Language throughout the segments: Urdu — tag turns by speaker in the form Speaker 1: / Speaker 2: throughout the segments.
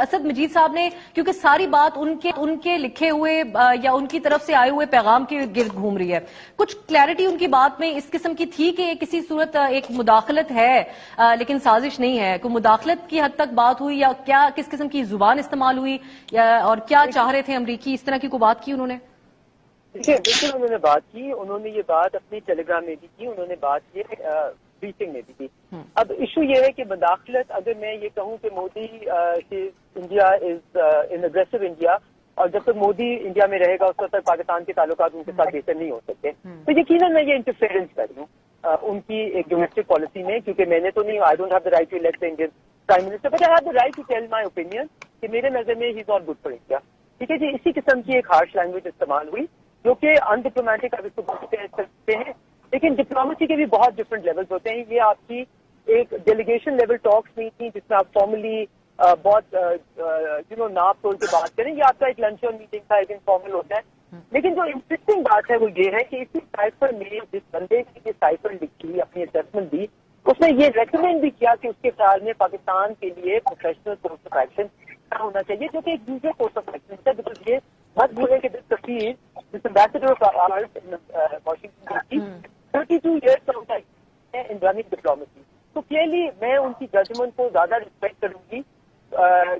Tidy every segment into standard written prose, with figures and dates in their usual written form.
Speaker 1: اسد مجید صاحب نے کیونکہ ساری بات ان کے لکھے ہوئے یا ان کی طرف سے آئے ہوئے پیغام کے گرد گھوم رہی ہے، کچھ کلیئرٹی ان کی بات میں اس قسم کی تھی کہ کسی صورت ایک مداخلت ہے لیکن سازش نہیں ہے، کوئی مداخلت کی حد تک بات ہوئی یا کیا کس قسم کی زبان استعمال ہوئی اور کیا چاہ رہے تھے امریکی، اس طرح کی کوئی بات کی انہوں نے؟
Speaker 2: دیکھیے بالکل انہوں نے بات کی، انہوں نے یہ بات اپنی ٹیلی گرام میں بھی کی، انہوں نے بات یہ بریفنگ میں بھی کی۔ اب ایشو یہ ہے کہ مداخلت، اگر میں یہ کہوں کہ Modi India is in aggressive India, اور جب تک مودی انڈیا میں رہے گا اس وقت تک پاکستان کے تعلقات ان کے ساتھ بہتر نہیں ہو سکتے، تو یقیناً میں یہ انٹرفیئرنس کر دوں ان کی ایک ڈومیسٹک پالیسی میں، کیونکہ میں نے تو نہیں، I don't have the right to elect the Indian prime minister, but I have the right to tell my opinion کہ میرے نظر میں he is not good for India. ٹھیک ہے جی، اسی قسم کی ایک ہارش لینگویج استعمال ہوئی جو کہ ان ڈپلومیٹک اب اس کو بہت کہہ سکتے ہیں، لیکن ڈپلومیسی کے بھی بہت ڈفرینٹ لیولز ہوتے ہیں۔ یہ آپ کی ایک ڈیلیگیشن لیول ٹاکس نہیں تھی جس میں آپ فارملی بہت ناپ توڑ کے بات کریں، یہ آپ کا ایک لنچ اور میٹنگ تھا، ایک انفارمل ہوتا ہے۔ لیکن جو انٹرسٹنگ بات ہے وہ یہ ہے کہ اسی سائفر میں جس بندے کی یہ سائفر لکھی، اپنی اسیسمنٹ دی، اس نے یہ ریکمینڈ بھی کیا کہ اس کے خیال میں پاکستان کے لیے پروفیشنل کورس آف ایکشن کیا ہونا چاہیے، جو کہ ایک دوسرے کورس آف ایکشن ہے، بیکاز یہ مت بھولیں کہ دس تفصیل جس ambassador of Washington D C 32 years in running diplomacy, تو کلیئرلی میں ان کی ججمنٹ کو زیادہ ریسپیکٹ کروں گی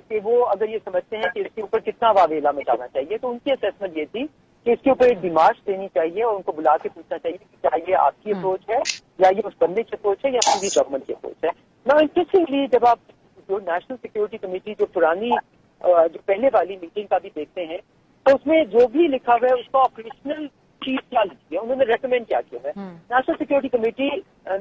Speaker 2: کہ وہ اگر یہ سمجھتے ہیں کہ اس کے اوپر کتنا واویلا مچانا چاہیے، تو ان کی اسیسمنٹ یہ تھی کہ اس کے اوپر ایک ڈیمارش دینی چاہیے اور ان کو بلا کے پوچھنا چاہیے کہ کیا یہ آپ کی اپروچ ہے یا یہ اس بندے کی اپروچ ہے یا پوری گورنمنٹ کی اپروچ ہے۔ نا انٹرسٹنگلی جب آپ جو نیشنل سیکورٹی کمیٹی جو پرانی جو پہلے والی میٹنگ کا بھی دیکھتے ہیں تو اس میں جو بھی لکھا ہوا ہے اس کا آپریشنل چیز کیا لکھی ہے، انہوں نے ریکمینڈ کیا کیا ہے۔ نیشنل سیکورٹی کمیٹی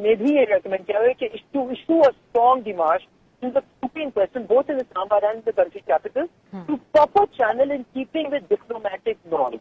Speaker 2: نے بھی یہ ریکمینڈ کیا ہے کہ issue a strong demarche in the Supreme question, both in Islamabad and the country capital, to proper channel in keeping with diplomatic norms.